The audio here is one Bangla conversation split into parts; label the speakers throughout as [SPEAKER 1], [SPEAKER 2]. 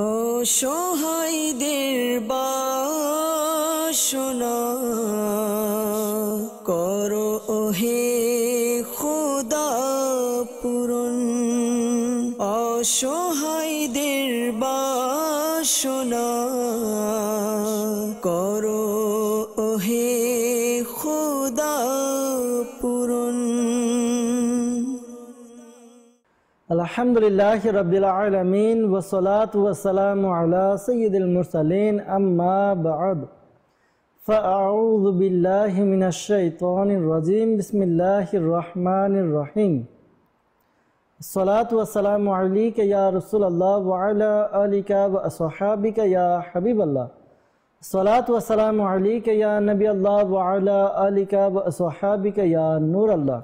[SPEAKER 1] অসহায়দের বাসনা করো ওহে খোদা পূরণ। অসহায়দের বাসনা করো ওহে খোদা পূরণ।
[SPEAKER 2] আলহামদুলিল্লাহি রাব্বিল আলামিন ওয়াসসালাতু ওয়াসসালামু আলা সাইয়্যিদিল মুরসালিন আম্মা বা'দ ফাআউযু বিল্লাহি মিনাশ শাইতানির রাজীম বিসমিল্লাহির রহমানির রহিম। আসসালাতু ওয়াসসালামু আলাইকা ইয়া রাসূলুল্লাহ ওয়া আলা আলিকা ওয়া আসহাবিকা ইয়া হাবিবাল্লাহ। আসসালাতু ওয়াসসালামু আলাইকা ইয়া নবিয়াল্লাহ ওয়া আলা আলিকা ওয়া আসহাবিকা ইয়া নূরাল্লাহ।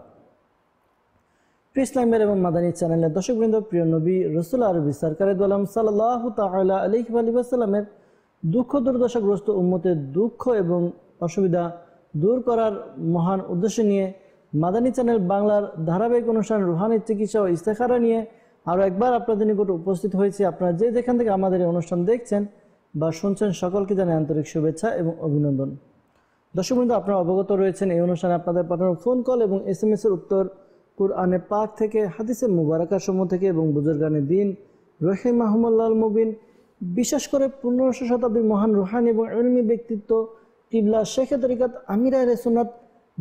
[SPEAKER 2] ইসলামের এবং মাদানী চ্যানেলের দর্শকবৃন্দ, প্রিয় নবী রাসূল আরবি সরকারে দোলাম সাল্লাল্লাহু তাআলা আলাইহি ওয়া সাল্লামের দুঃখ দুর্দশাগ্রস্ত উম্মতের দুঃখ এবং অসুবিধা দূর করার মহান উদ্দেশ্য নিয়ে মাদানী চ্যানেল বাংলার ধারাবাহিক অনুষ্ঠান রুহানি চিকিৎসা ও ইস্তেখারা নিয়ে আরও একবার আপনাদের নিকট উপস্থিত হয়েছে। আপনারা যে যেখান থেকে আমাদের এই অনুষ্ঠান দেখছেন বা শুনছেন সকলকে জানাই আন্তরিক শুভেচ্ছা এবং অভিনন্দন। দর্শকবৃন্দ, আপনারা অবগত রয়েছেন এই অনুষ্ঠানে আপনাদের পাঠানো ফোন কল এবং SMS এর উত্তর কুরআনে পাক থেকে, হাদিসে মুবারাকা সমূহ থেকে এবং বুজুর্গানে দিন রহিমাহুমুল্লাহল মুবিন, বিশেষ করে 1500 শতাব্দীর মহান রুহানি এবং ইলমি ব্যক্তিত্ব কিবলা শেখে তরিকাত আমির আহলে সুন্নাত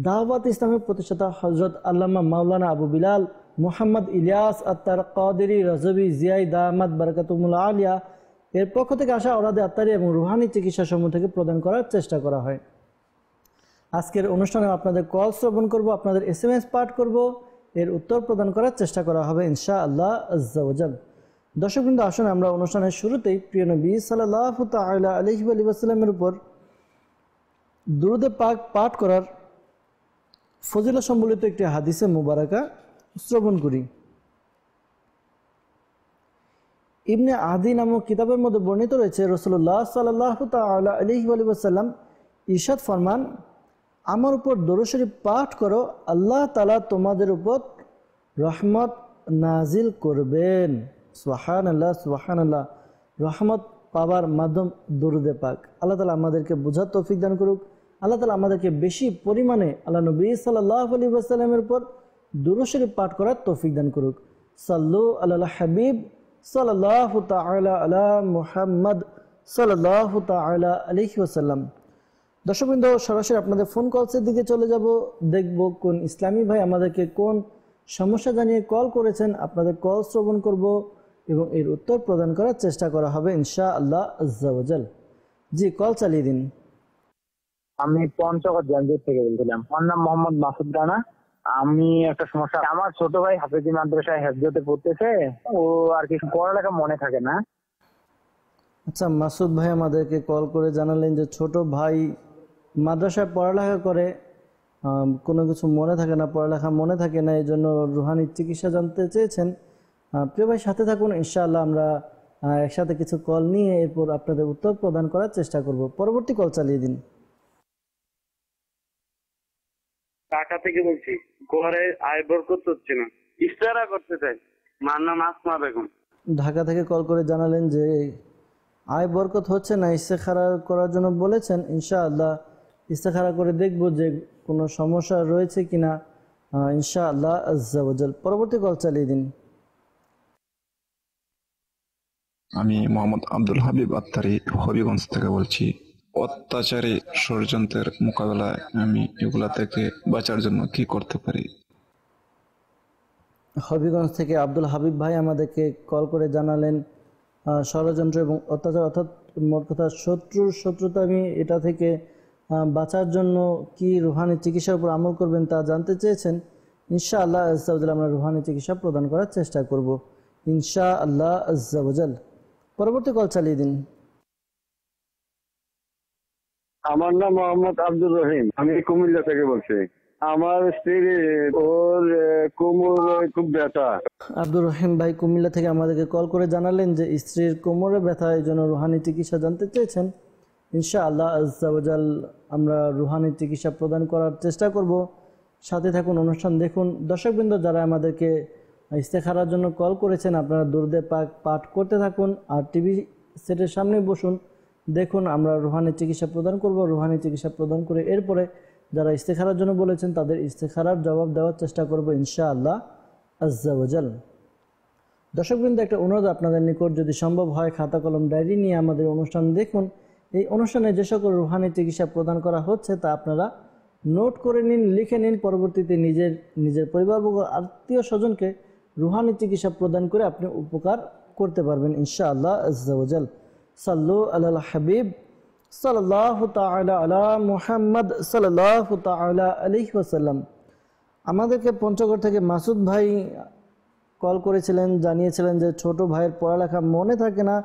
[SPEAKER 2] দাওয়াত ইসলামের প্রতিষ্ঠাতা হযরত আল্লামা মাওলানা আবু বিলাল মুহাম্মদ ইলিয়াস আত্তার কাদেরী রাজবি জিয়াই দামাত বারাকাতুহুল আলিয়া এর পক্ষ থেকে আসা ওরাদে আত্তারি এবং রুহানি চিকিৎসা সমূহ থেকে প্রদান করার চেষ্টা করা হয়। আজকের অনুষ্ঠানে আপনাদের কল শ্রবণ করব, আপনাদের SMS পাঠ করব, এর উত্তর প্রদান করার চেষ্টা করা হবে ইনশাআল্লাহ আজ্জা ওয়া জাল। দর্শকবৃন্দ, আসুন আমরা অনুষ্ঠানের শুরুতেই প্রিয় নবী সাল্লাল্লাহু তাআলা আলাইহি ওয়া সাল্লামের উপর দুরূদ পাক পাঠ করার ফজিলত সম্বলিত একটি হাদিসে মুবারাকা শ্রবণ করি। ইবনে আদি নামক কিতাবের মধ্যে বর্ণিত রয়েছে, রাসূলুল্লাহ সাল্লাল্লাহু তাআলা আলাইহি ওয়া সাল্লাম ইরশাদ ফরমান, আমার উপর দরুদ শরীফ পাঠ করো, আল্লাহ তাআলা তোমাদের উপর রহমত নাজিল করবেন। সুবহানাল্লাহ সুবহানাল্লাহ। রহমত পাওয়ার মাধ্যম দরুদে পাক। আল্লাহ তাআলা আমাদেরকে বোঝার তৌফিক দান করুক। আল্লাহ তাআলা আমাদেরকে বেশি পরিমাণে আল্লাহ নবী সাল্লাল্লাহু আলাইহি ওয়াসাল্লামের উপর দরুদ শরীফ পাঠ করার তৌফিক দান করুক। সাল্লু আলাল হাবিব সাল্লাল্লাহু তাআলা আলা মুহাম্মদ সাল্লাল্লাহু তাআলা আলাইহি ওয়াসাল্লাম। দর্শকবৃন্দ, সরাসরি আপনাদের ফোন কলসের দিকে চলে যাব, দেখব কোন ইসলামী ভাই আমাদেরকে কোন সমস্যা জানিয়ে কল করেছেন। আপনাদের কল শ্রবণ করব এবং এর উত্তর প্রদান করার চেষ্টা করা হবে ইনশাআল্লাহ আজ্জা ওয়া জাল। জি, কল চালিয়ে দিন।
[SPEAKER 3] আমি পঞ্চগড় জামজুর থেকে বলছিলাম। আমার নাম মোহাম্মদ মাসুদ রানা। আমি একটা সমস্যা, আমার ছোট ভাই হাফেজি মাদ্রাসায় হেফজতে পড়তেছে, ও আর কি পড়ালেখা মনে থাকে না।
[SPEAKER 2] আচ্ছা, মাসুদ ভাই আমাদেরকে কল করে জানালেন যে ছোট ভাই মাদ্রাসায় পড়ালেখা করে, কোনো কিছু মনে থাকে না, পড়ালেখা মনে থাকে না, এই জন্য রুহানি চিকিৎসা জানতে চেয়েছেন। প্রিয় ভাই, সাথে থাকুন, ইনশাআল্লাহ আমরা একসাথে কিছু কল নিয়ে এরপর আপনাদের উত্তর প্রদান করার চেষ্টা করব। পরবর্তী কল চালিয়ে দিন।
[SPEAKER 4] ঢাকা থেকে বলছি, ঘরে আয় বরকত হচ্ছে না, ইস্তেখারা করতে চাই। মার নাম আসমা বেগম।
[SPEAKER 2] ঢাকা থেকে কল করে জানালেন যে আয় বরকত হচ্ছে না, ইস্তেখারা করার জন্য বলেছেন। ইনশাআল্লাহ ইস্তেখারা করে দেখব যে কোনো সমস্যা রয়েছে কিনা ইনশাআল্লাহ আজ্জা ওয়া জাল। পরবর্তী কল চালিয়ে দিন।
[SPEAKER 5] আমি মোহাম্মদ আব্দুল হাবিব আত্তারি হবিগঞ্জ থেকে বলছি। অত্যাচারী ষড়যন্ত্রের মোকাবেলায় আমি এগুলা থেকে বাঁচার জন্য কি করতে পারি?
[SPEAKER 2] হবিগঞ্জ থেকে আব্দুল হাবিব ভাই আমাদেরকে কল করে জানালেন ষড়যন্ত্র এবং অত্যাচার, অর্থাৎ মোট কথা শত্রুতা, আমি এটা থেকে বাঁচার জন্য কি রুহানি চিকিৎসার উপর আমল করবেন তা জানতে চেয়েছেন। ইনশাআল্লাহ আজ্জা ওয়া জাল আমরা রুহানি চিকিৎসা প্রদান করার চেষ্টা করব ইনশাআল্লাহ আজ্জা ওয়া জাল। পরবর্তী কল চালিয়ে দিন।
[SPEAKER 6] আমার নাম মোহাম্মদ আব্দুর রহিম, আমি কুমিল্লা থেকে বলছি। আমার স্ত্রীর ওর কোমরে খুব ব্যথা।
[SPEAKER 2] আব্দুর রহিম ভাই কুমিল্লা থেকে আমাদেরকে কল করে জানালেন যে স্ত্রীর কোমরে ব্যথা, এই জন্য রুহানি চিকিৎসা জানতে চেয়েছেন। ইনশাআল্লাহ আজ্জা ওয়া জাল আমরা রুহানি চিকিৎসা প্রদান করার চেষ্টা করব। সাথে থাকুন, অনুষ্ঠান দেখুন। দর্শকবৃন্দ, যারা আমাদেরকে ইস্তেখারার জন্য কল করেছেন, আপনারা দুরুদে পাক পাঠ করতে থাকুন। আর টিভি সেটের সামনে বসুন, দেখুন আমরা রুহানি চিকিৎসা প্রদান করব। রুহানি চিকিৎসা প্রদান করে এরপরে যারা ইস্তেখারার জন্য বলেছেন তাদের ইস্তেখারার জবাব দেওয়ার চেষ্টা করব ইনশাআল্লাহ আজ্জা ওয়াজাল। দর্শকবৃন্দ, একটা অনুরোধ আপনাদের নিকট, যদি সম্ভব হয় খাতা কলম ডায়েরি নিয়ে আমাদের অনুষ্ঠান দেখুন। এই অনুষ্ঠানে যে সকল রুহানি চিকিৎসা প্রদান করা হচ্ছে তা আপনারা নোট করে নিন, লিখে নিন। পরবর্তীতে নিজের পরিবারবর্গ, আত্মীয় স্বজনকে রুহানি চিকিৎসা প্রদান করে আপনি উপকার করতে পারবেন ইনশাআল্লাহ আজ্জা ওয়াজাল। সাল্লু আলাল হাবিব সাল্লাল্লাহু তাআলা আলা মুহাম্মদ সাল্লাল্লাহু তাআলা আলাইহি ওয়াসাল্লাম। আমাদেরকে পঞ্চগড় থেকে মাসুদ ভাই কল করেছিলেন, জানিয়েছিলেন যে ছোট ভাইয়ের পড়ালেখা মনে থাকে না,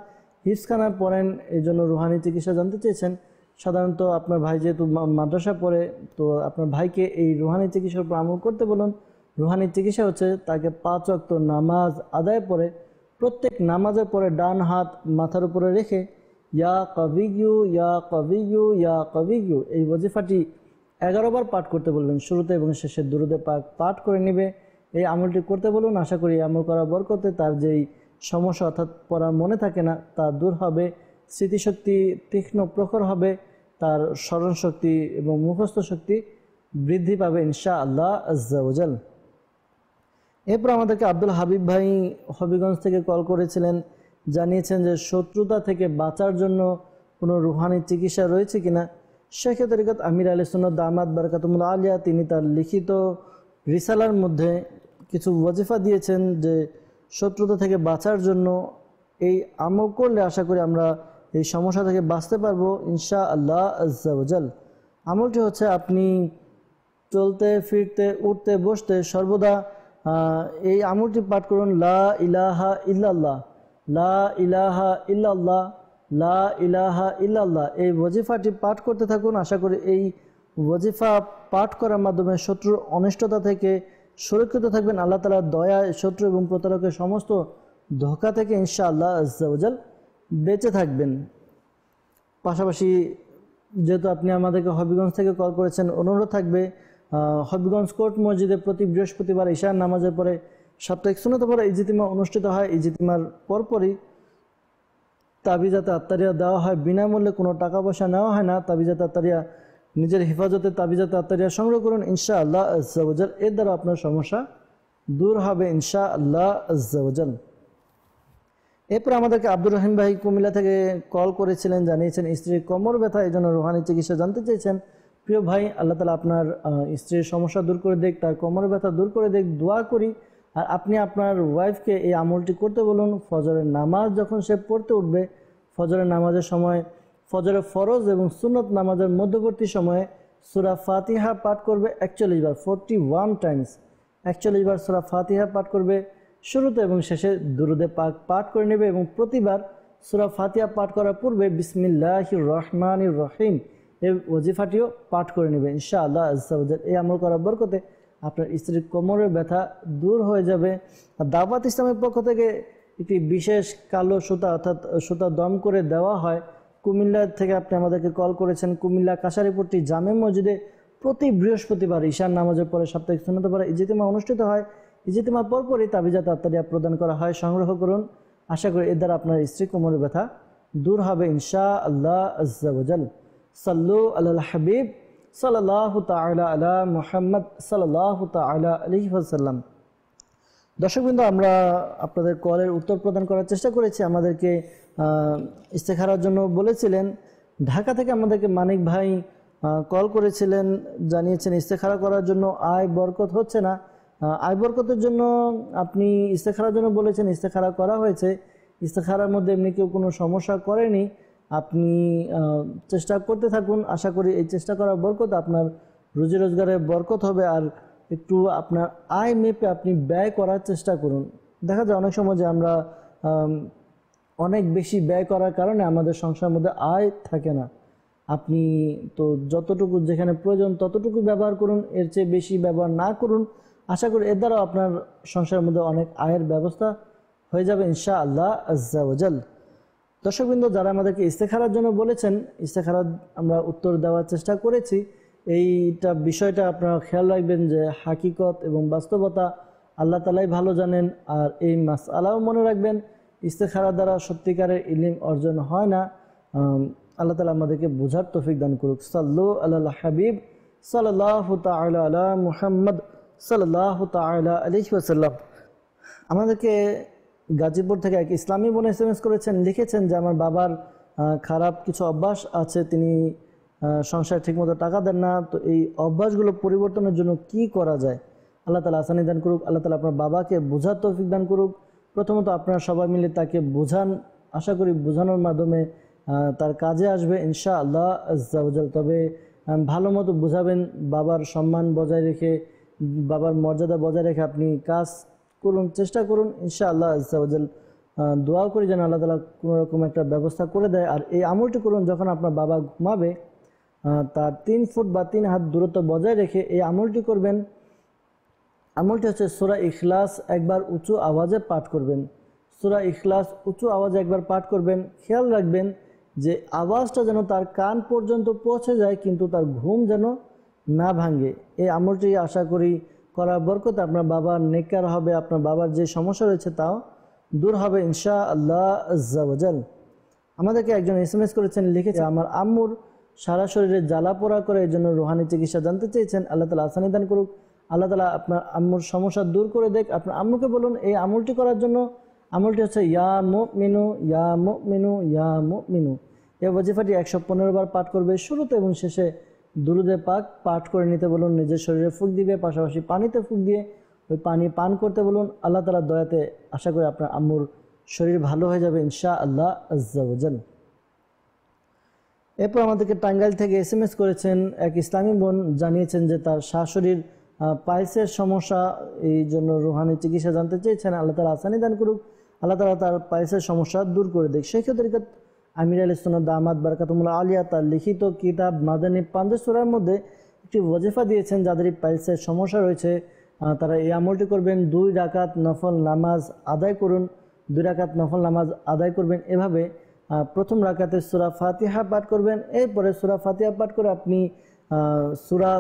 [SPEAKER 2] হিফজখানা পড়েন, এই জন্য রুহানি চিকিৎসা জানতে চেয়েছেন। সাধারণত আপনার ভাই যেহেতু মাদ্রাসা পড়ে, তো আপনার ভাইকে এই রুহানি চিকিৎসার উপর আমল করতে বলুন। রুহানি চিকিৎসা হচ্ছে তাকে 5 ওয়াক্ত নামাজ আদায় পরে প্রত্যেক নামাজের পরে ডান হাত মাথার উপরে রেখে ইয়া কবিয়ু ইয়া কবিয়ু ইয়া কবিয়ু এই ওয়াজিফাটি 11 বার পাঠ করতে বলবেন। শুরুতে এবং শেষে দুরুদে পাক পাঠ করে নেবে। এই আমলটি করতে বলুন। আশা করি আমল করার বরকতে তার যেই সমস্যা অর্থাৎ পড়া মনে থাকে না তা দূর হবে, স্মৃতিশক্তি তীক্ষ্ণ প্রখর হবে, তার স্মরণশক্তি এবং মুখস্থ শক্তি বৃদ্ধি পাবে ইনশাআল্লাহ আজ্জা ওয়াজাল। এরপর আমাদেরকে আব্দুল হাবিব ভাই হবিগঞ্জ থেকে কল করেছিলেন, জানিয়েছেন যে শত্রুতা থেকে বাঁচার জন্য কোনো রুহানি চিকিৎসা রয়েছে কিনা। শেখ তরিকত আমির আলী সুন্নাত দামাত বারাকাতুল্লাহ আলিয়া তিনি তার লিখিত রিসালার মধ্যে কিছু ওয়াজিফা দিয়েছেন যে শত্রুতা থেকে বাঁচার জন্য এই আমল করলে আশা করি আমরা এই সমস্যা থেকে বাঁচতে পারবো ইনশাআল্লাহ আজ্জা ওয়াজাল। আমলটি হচ্ছে আপনি চলতে ফিরতে উঠতে বসতে সর্বদা এই আমলটি পাঠ করুন, লা ইলাহা ইল্লাল্লাহ, লা ইলাহা ইল্লাল্লাহ, লা ইলাহা ইল্লাল্লাহ। এই ওয়াজিফাটি পাঠ করতে থাকুন। আশা করি এই ওয়াজিফা পাঠ করার মাধ্যমে শত্রুর অনিষ্টতা থেকে সুরক্ষিত থাকবেন। আল্লাহ তাআলার দয়া শত্রু এবং প্রতারকের সমস্ত ধোঁকা থেকে ইনশাআল্লাহ আজ্জা ওয়াজাল বেঁচে থাকবেন। পাশাপাশি যেহেতু আপনি আমাদেরকে হবিগঞ্জ থেকে কল করেছেন, অনুরোধ থাকবে হবিগঞ্জ কোর্ট মসজিদে প্রতি বৃহস্পতিবার ঈশার নামাজের পরে সাপ্তাহিক সুন্নত পড়া ইজতিমা অনুষ্ঠিত হয়। ইজতিমার পরপরই তাবিজাতে আত্তারিয়া দেওয়া হয়, বিনামূল্যে, কোনো টাকা পয়সা নেওয়া হয় না। তাবিজাতে আত্তারিয়া নিজের হেফাজতে তাবিজাতে আত্তারিয়া সংগ্রহ করুন ইনশাআল্লাহ আজ্জা ওয়াজাল। এর দ্বারা আপনার সমস্যা দূর হবে ইনশাআল্লাহ আজ্জা ওয়াজাল। এরপর আমাদেরকে আব্দুর রহিম ভাই কুমিল্লা থেকে কল করেছিলেন, জানিয়েছেন স্ত্রীর কোমর ব্যথা, এই জন্য রুহানি চিকিৎসা জানতে চেয়েছেন। প্রিয় ভাই, আল্লাহ তাআলা আপনার স্ত্রীর সমস্যা দূর করে দেখ, তার কোমর ব্যথা দূর করে দেখ, দোয়া করি। আর আপনি আপনার ওয়াইফকে এই আমলটি করতে বলুন। ফজরের নামাজ যখন সে পড়তে উঠবে, ফজরের নামাজের সময়, ফজরের ফরজ এবং সুন্নত নামাজের মধ্যবর্তী সময়ে সূরা ফাতিহা পাঠ করবে 41 বার, 41 টাইমস 41 বার সূরা ফাতিহা পাঠ করবে। শুরুতে এবং শেষে দুরুদে পাক পাঠ করে নেবে এবং প্রতিবার সূরা ফাতিহা পাঠ করার পূর্বে বিসমিল্লাহির রহমানির রহিম এই ওয়াজিফাটিও পাঠ করে নেবে ইনশাআল্লাহ আজ্জা ওয়াজাল। এই আমল করার বরকতে আপনার স্ত্রীর কোমরের ব্যথা দূর হয়ে যাবে। আর দাওয়াত ইসলামের পক্ষ থেকে একটি বিশেষ কালো সুতা অর্থাৎ সুতা দম করে দেওয়া হয়। কুমিল্লা থেকে আপনি আমাদেরকে কল করেছেন। কুমিল্লা কাশারিপট্টি জামে মসজিদে প্রতি বৃহস্পতিবার ঈশার নামাজের পরে সাপ্তাহিক সুন্নত পড়া ইজতিমা অনুষ্ঠিত হয়। ইজতিমার পরপরই তাবিজাত আত্তারিয়া প্রদান করা হয়। সংগ্রহ করুন। আশা করি এর দ্বারা আপনার স্ত্রী কোমরের ব্যথা দূর হবে ইনশাআল্লাহ আজ্জা ওয়াজাল। সাল্লু আলাল হাবিব সাল্লাল্লাহু তাআলা আলা মুহাম্মদ সাল্লাল্লাহু তাআলা আলাইহি ওয়াসাল্লাম। দর্শকবৃন্দ, আমরা আপনাদের কলের উত্তর প্রদান করার চেষ্টা করেছি। আমাদেরকে ইস্তেখারার জন্য বলেছিলেন। ঢাকা থেকে আমাদেরকে মানিক ভাই কল করেছিলেন, জানিয়েছেন ইস্তেখারা করার জন্য আয় বরকত হচ্ছে না। আয় বরকতের জন্য আপনি ইস্তেখারার জন্য বলেছেন, ইস্তেখারা করা হয়েছে। ইস্তেখারার মধ্যে এমনি কেউ কোনো সমস্যা করেনি। আপনি চেষ্টা করতে থাকুন। আশা করি এই চেষ্টা করার বরকত আপনার রুজি রোজগারের বরকত হবে। আর একটু আপনার আয় মেপে আপনি ব্যয় করার চেষ্টা করুন। দেখা যায় অনেক সময় যে আমরা অনেক বেশি ব্যয় করার কারণে আমাদের সংসারের মধ্যে আয় থাকে না। আপনি তো যতটুকু যেখানে প্রয়োজন ততটুকু ব্যবহার করুন, এর চেয়ে বেশি ব্যবহার না করুন। আশা করি এর দ্বারাও আপনার সংসারের মধ্যে অনেক আয়ের ব্যবস্থা হয়ে যাবে ইনশাআল্লাহ আজ্জা ওয়াজাল। দর্শকবৃন্দ, যারা আমাদেরকে ইস্তেখারার জন্য বলেছেন, ইস্তেখারার আমরা উত্তর দেওয়ার চেষ্টা করেছি। এইটা বিষয়টা আপনারা খেয়াল রাখবেন যে হাকিকত এবং বাস্তবতা আল্লাহ তাআলাই ভালো জানেন। আর এই মাসআলাও মনে রাখবেন, ইস্তেখারা দ্বারা সত্যিকারের ইলম অর্জন হয় না। আল্লাহ তাআলা আমাদেরকে বোঝার তৌফিক দান করুক। সাল্লু আলাল হাবিব সাল্লাল্লাহু তাআলা আলা মুহাম্মদ সাল্লাল্লাহু তাআলা আলাইহি ওয়াসাল্লাম। আমাদেরকে গাজীপুর থেকে এক ইসলামী বোন SMS করেছেন, লিখেছেন যে আমার বাবার খারাপ কিছু অভ্যাস আছে, তিনি সংসারে ঠিকমতো টাকা দেন না, তো এই অভ্যাসগুলো পরিবর্তনের জন্য কি করা যায়? আল্লাহ তাআলা আসানি দান করুক, আল্লাহ তাআলা আপনার বাবাকে বোঝার তৌফিক দান করুক। প্রথমত আপনারা সবাই মিলে তাকে বোঝান, আশা করি বোঝানোর মাধ্যমে তার কাজে আসবে ইনশাআল্লাহ আজ্জা ওয়া জাল। তবে ভালো মতো বোঝাবেন, বাবার সম্মান বজায় রেখে, বাবার মর্যাদা বজায় রেখে আপনি কাজ করুন, চেষ্টা করুন ইনশাআল্লাহ আজ্জা ওয়া জাল। দোয়া করি যেন আল্লাহ তাআলা কোনো রকম একটা ব্যবস্থা করে দেয়। আর এই আমলটি করুন যখন আপনার বাবা ঘুমাবে, তার 3 ফুট বা 3 হাত দূরত্ব বজায় রেখে এই আমলটি করবেন। আমলটি হচ্ছে সূরা ইখলাস একবার উঁচু আওয়াজে পাঠ করবেন। সূরা ইখলাস উঁচু আওয়াজে একবার পাঠ করবেন। খেয়াল রাখবেন যে আওয়াজটা যেন তার কান পর্যন্ত পৌঁছে যায়, কিন্তু তার ঘুম যেন না ভাঙে। এই আমলটি আশা করি করার বরকতে আপনার বাবার নেককার হবে, আপনার বাবার যে সমস্যা রয়েছে তাও দূর হবে ইনশাআল্লাহ আজ্জা ওয়া জাল। আমাদেরকে একজন SMS করেছেন, লিখেছে আমার আম্মুর সারা শরীরে জ্বালা পোড়া করে, এই জন্য রুহানি চিকিৎসা জানতে চেয়েছেন। আল্লাহ তাআলা আসানি দান করুক, আল্লাহ তাআলা আপনার আম্মুর সমস্যা দূর করে দেখ। আপনার আম্মুকে বলুন এই আমলটি করার জন্য। আমলটি হচ্ছে ইয়া মুমিনু ইয়া মুমিনু ইয়া মুমিনু। এই ওয়াজিফাটি 115 বার পাঠ করবে। শুরুতে এবং শেষে দুরুদে পাক পাঠ করে নিতে বলুন। নিজের শরীরে ফুঁক দিবে, পাশাপাশি পানিতে ফুঁক দিয়ে ওই পানি পান করতে বলুন। আল্লাহ তাআলার দয়াতে আশা করি আপনার আম্মুর শরীর ভালো হয়ে যাবে ইনশাআল্লাহ আজ্জা ওয়া জাল। এরপর আমাদেরকে টাঙ্গাইল থেকে SMS করেছেন এক ইসলামী বোন, জানিয়েছেন যে তার শাশুড়ির পাইলসের সমস্যা, এই জন্য রুহানি চিকিৎসা জানতে চেয়েছেন। আল্লাহ তাআলা আসানি দান করুক, আল্লাহ তাআলা তার পাইলসের সমস্যা দূর করে দেখ। শেখ তরিকত আমির আলী সুন্নাত দামাত বারাকাতুল্লাহ আলিয়া তার লিখিত কিতাব মাদানী 5 সূরার মধ্যে একটি ওয়াজিফা দিয়েছেন। যাদের পাইলসের সমস্যা রয়েছে তারা এই আমলটি করবেন। 2 রাকাত নফল নামাজ আদায় করুন, 2 রাকাত নফল নামাজ আদায় করবেন। এভাবে প্রথম রাকাতে সূরা ফাতিহা পাঠ করবেন, এরপরে সূরা ফাতিহা পাঠ করে আপনি সূরা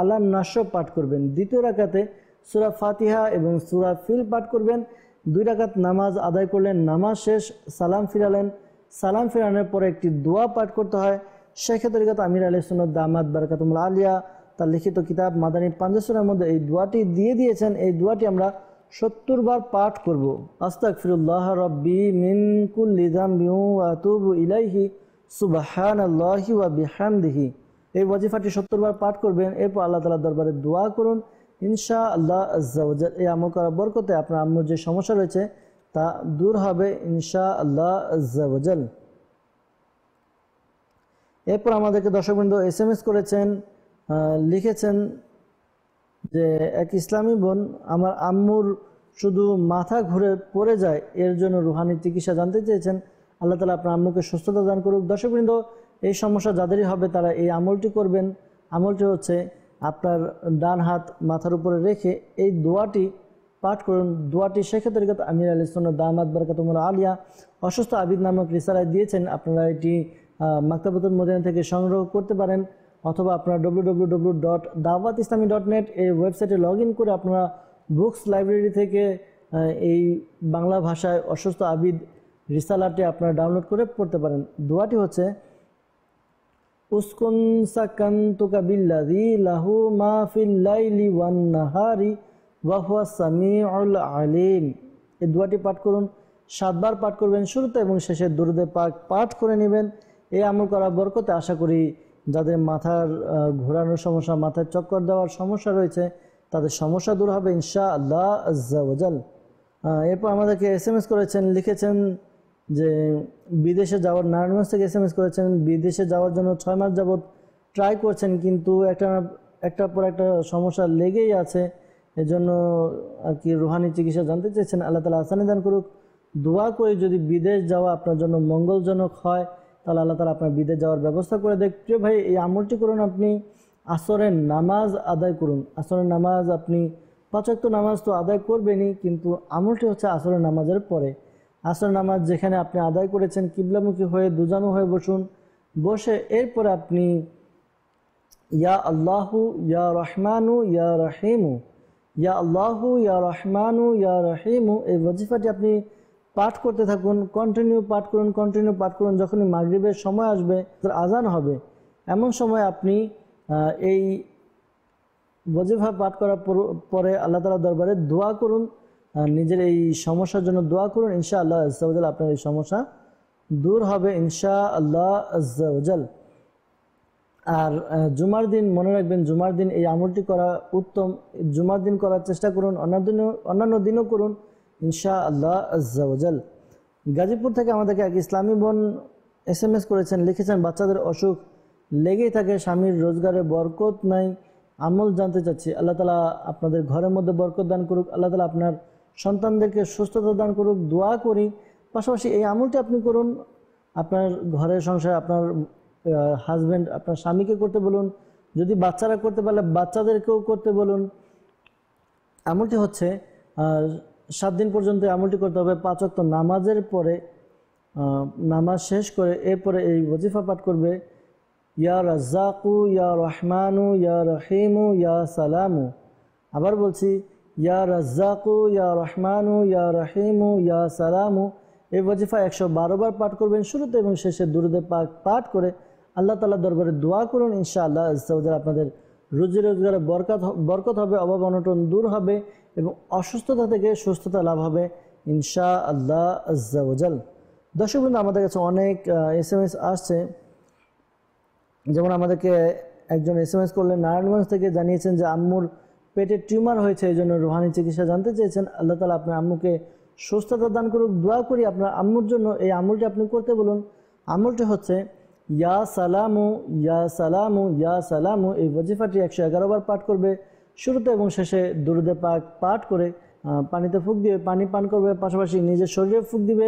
[SPEAKER 2] আলাম নাস পাঠ করবেন। দ্বিতীয় রাকাতে সূরা ফাতিহা এবং সূরা ফিল পাঠ করবেন। 2 রাকাত নামাজ আদায় করলেন, নামাজ শেষ সালাম ফিরালেন, সালাম ফিরানোর পরে একটি দোয়া পাঠ করতে হয়। শেখ তরিকত আমির আলী সুন্নাত দামাত বারাকাতুল্লাহ আলিয়া তার লিখিত কিতাব মাদানী 5 সূরার মধ্যে এই দোয়াটি দিয়ে দিয়েছেন। এই দোয়াটি আমরা 70 বার পাঠ করব। আস্তাগফিরুল্লাহ রাব্বি মিন কুল্লি যামবি ওয়া আতুবু ইলাইহি সুবহানাল্লাহি ওয়া বিহামদিহি। এই ওয়াজিফাটি 70 বার পাঠ করবেন। এরপর আল্লাহ তাআলার দরবারে দোয়া করুন ইনশাআল্লাহ আজ্জা ওয়া জাল। এই আমল করার বরকতে আপনার আম্মুর যে সমস্যা রয়েছে তা দূর হবে ইনশাআল্লাহ আজ্জা ওয়া জাল। এরপর আমাদেরকে দর্শকবৃন্দ SMS করেছেন, লিখেছেন যে এক ইসলামী বোন আমার আম্মুর শুধু মাথা ঘুরে পড়ে যায়, এর জন্য রুহানি চিকিৎসা জানতে চেয়েছেন। আল্লাহ তাআলা আপনার আম্মুকে সুস্থতা দান করুক। দর্শকবৃন্দ এই সমস্যা যাদেরই হবে তারা এই আমলটি করবেন। আমলটি হচ্ছে আপনার ডান হাত মাথার উপরে রেখে এই দোয়াটি পাঠ করুন। দোয়াটি শেখ তরিকত আমির আলী সুন্নাত দামাত বারাকাতুল্লাহ আলিয়া অসুস্থ আবিদ নামক রিসালায় দিয়েছেন। আপনারা এটি মাকতাবাতুল মদিনা থেকে সংগ্রহ করতে পারেন, অথবা আপনারা www.dawatislami.net এই ওয়েবসাইটে লগ ইন করে আপনারা বুকস লাইব্রেরি থেকে এই বাংলা ভাষায় অসুস্থ আবিদ রিসালাটি আপনারা ডাউনলোড করে পড়তে পারেন। দোয়াটি হচ্ছে উসকুন সাকান্তুকা বিল্লাযী লাহু মা ফিল লাইলি ওয়ান নাহারি ওয়া হুয়াস সামিউল আলিম। এই দোয়াটি পাঠ করুন, 7 বার পাঠ করবেন। শুরুতে এবং শেষে দুরুদে পাক পাঠ করে নেবেন। এই আমল করার বরকতে আশা করি যাদের মাথার ঘোরানোর সমস্যা, মাথায় চক্কর দেওয়ার সমস্যা রয়েছে তাদের সমস্যা দূর হবে ইনশাআল্লাহ আজ্জা ওয়া জাল। এরপর আমাদেরকে SMS করেছেন, লিখেছেন যে বিদেশে যাওয়ার, নারায়ণগঞ্জ থেকে SMS করেছেন, বিদেশে যাওয়ার জন্য 6 মাস যাবত ট্রাই করছেন, কিন্তু একটার পর একটা সমস্যা লেগেই আছে। এজন্য আর কি রুহানি চিকিৎসা জানতে চেয়েছেন। আল্লাহ তাআলা আসানি দান করুক। দোয়া করে যদি বিদেশ যাওয়া আপনার জন্য মঙ্গলজনক হয় তাহলে আল্লাহ তাআলা আপনার বিদেশ যাওয়ার ব্যবস্থা করে দেখ। প্রিয় ভাই, এই আমলটি করুন, আপনি আসরের নামাজ আদায় করুন। আসরের নামাজ আপনি 5 ওয়াক্ত নামাজ তো আদায় করবেনই, কিন্তু আমলটি হচ্ছে আসরের নামাজের পরে। আসরের নামাজ যেখানে আপনি আদায় করেছেন কিবলামুখী হয়ে দুজানু হয়ে বসুন। বসে এরপরে আপনি ইয়া আল্লাহু ইয়া রহমানু ইয়া রহিমু, ইয়া আল্লাহু ইয়া রহমানু ইয়া রহিমু এই ওয়াজিফাটি আপনি পাঠ করতে থাকুন, কন্টিনিউ পাঠ করুন। যখনই মাগরিবের সময় আসবে, আজান হবে, এমন সময় আপনি এই ওয়াজিফা পাঠ করার পরে আল্লাহ তাআলার দরবারে দোয়া করুন, নিজের এই সমস্যার জন্য দোয়া করুন। ইনশাআল্লাহ আজ্জা ওয়া জাল আপনার এই সমস্যা দূর হবে ইনশাআল্লাহ আজ্জা ওয়া জাল। আর জুমার দিন মনে রাখবেন, জুমার দিন এই আমলটি করা উত্তম। জুমার দিন করার চেষ্টা করুন, অন্যান্য দিনও করুন ইনশাআল্লাহ আজ্জা ওয়া জাল। গাজীপুর থেকে আমাদেরকে এক ইসলামী বোন SMS করেছেন, লিখেছেন বাচ্চাদের অসুখ লেগেই থাকে, স্বামীর রোজগারে বরকত নাই, আমল জানতে চাচ্ছি। আল্লাহ তাআলা আপনাদের ঘরের মধ্যে বরকত দান করুক, আল্লাহ তাআলা আপনার সন্তানদেরকে সুস্থতা দান করুক, দোয়া করি। পাশাপাশি এই আমলটি আপনি করুন, আপনার ঘরের সংসারে আপনার হাজব্যান্ড, আপনার স্বামীকে করতে বলুন, যদি বাচ্চারা করতে পারলে বাচ্চাদেরকেও করতে বলুন। আমলটি হচ্ছে 7 দিন পর্যন্ত আমলটি করতে হবে। 5 ওয়াক্ত নামাজের পরে, নামাজ শেষ করে এরপরে এই ওয়াজিফা পাঠ করবে, ইয়া রাজ্জাকু ইয়া রহমানু ইয়া রহিমু ইয়া সালামু। আবার বলছি, ইয়া রাজ্জাকু ইয়া রহমানু ইয়া রহিমু ইয়া সালামু। এই ওয়াজিফা 112 বার পাঠ করবেন। শুরুতে এবং শেষে দুরূদে পাক পাঠ করে আল্লাহ তাআলার দরবারে দোয়া করুন। ইনশাআল্লাহ আজ্জা ওয়া জাল আপনাদের রুজি রোজগারে বরকত হবে, অভাব অনটন দূর হবে এবং অসুস্থতা থেকে সুস্থতা লাভ হবে ইনশাআল্লাহ আজ্জা ওয়া জাল। দর্শকবৃন্দ, আমাদের কাছে অনেক SMS আসছে। যেমন আমাদেরকে একজন SMS করলেন নারায়ণগঞ্জ থেকে, জানিয়েছেন যে আম্মুর পেটে টিউমার হয়েছে, এই জন্য রুহানি চিকিৎসা জানতে চেয়েছেন। আল্লাহ তাআলা আপনার আম্মুকে সুস্থতা দান করুক, দোয়া করি আপনার আম্মুর জন্য। এই আমলটি আপনি করতে বলুন। আমলটি হচ্ছে ইয়া সালামু ইয়া সালামু ইয়া সালামু। এই ওয়াজিফাটি 111 বার পাঠ করবে। শুরুতে এবং শেষে দুরূদে পাক পাঠ করে পানিতে ফুঁক দিয়ে পানি পান করবে, পাশাপাশি নিজের শরীরে ফুঁক দিবে।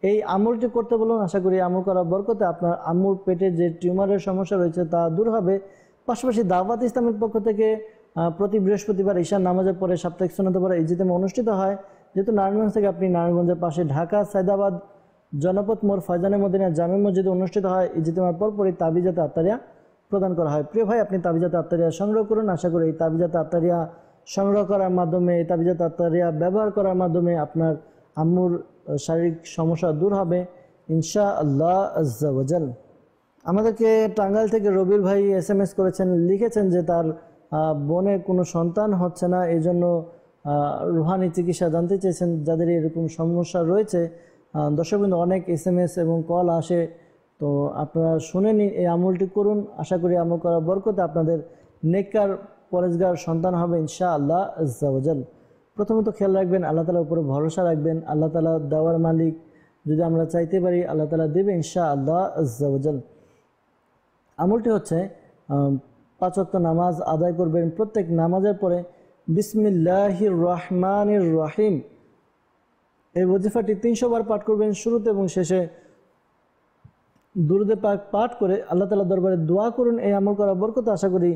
[SPEAKER 2] এই আমলটি করতে বলুন। আশা করি আমল করার বরকতে আপনার আম্মুর পেটে যে টিউমারের সমস্যা রয়েছে তা দূর হবে। পাশাপাশি দাওয়াত ইসলামের পক্ষ থেকে প্রতি বৃহস্পতিবার ঈশার নামাজের পরে সাপ্তাহিক সুন্নাতে পড়া ইজতেমা অনুষ্ঠিত হয়। যেহেতু নারায়ণগঞ্জ থেকে আপনি, নারায়ণগঞ্জের পাশে ঢাকা সায়দাবাদ জনপথ মোড় ফয়জানে মদিনা জামে মসজিদে অনুষ্ঠিত হয়। ইজতেমার পরপরই তাবিজাতে আত্তারিয়া প্রদান করা হয়। প্রিয় ভাই, আপনি তাবিজাতে আত্তারিয়া সংগ্রহ করুন। আশা করি এই তাবিজাতে আত্তারিয়া সংগ্রহ করার মাধ্যমে, এই তাবিজাতে আত্তারিয়া ব্যবহার করার মাধ্যমে আপনার আম্মুর শারীরিক সমস্যা দূর হবে ইনশাআল্লাহ আজ্জা ওয়া জাল। আমাদেরকে টাঙ্গাইল থেকে রবির ভাই SMS করেছেন, লিখেছেন যে তার বোনের কোনো সন্তান হচ্ছে না, এই জন্য রুহানি চিকিৎসা জানতে চেয়েছেন। যাদের এরকম সমস্যা রয়েছে, দর্শকবৃন্দ অনেক SMS এবং কল আসে, তো আপনারা শুনে নিন, এই আমলটি করুন। আশা করি আমল করার বরকতে আপনাদের নেককার পরেজগার সন্তান হবে ইনশাআল্লাহ আজ্জা ওয়া জাল। প্রথমত খেয়াল রাখবেন, আল্লাহ তাআলার উপরে ভরসা রাখবেন। আল্লাহ তাআলা দেওয়ার মালিক, যদি আমরা চাইতে পারি আল্লাহ তাআলা দেবে ইনশাআল্লাহ আজ্জা ওয়া জাল। আমলটি হচ্ছে 5 ওয়াক্ত নামাজ আদায় করবেন। প্রত্যেক নামাজের পরে বিসমিল্লাহির রহমানির রহিম এই ওয়াজিফাটি 300 বার পাঠ করবেন। শুরুতে এবং শেষে দুরূদে পাক পাঠ করে আল্লাহ তাআলার দরবারে দোয়া করুন। এই আমল করার বরকতে আশা করি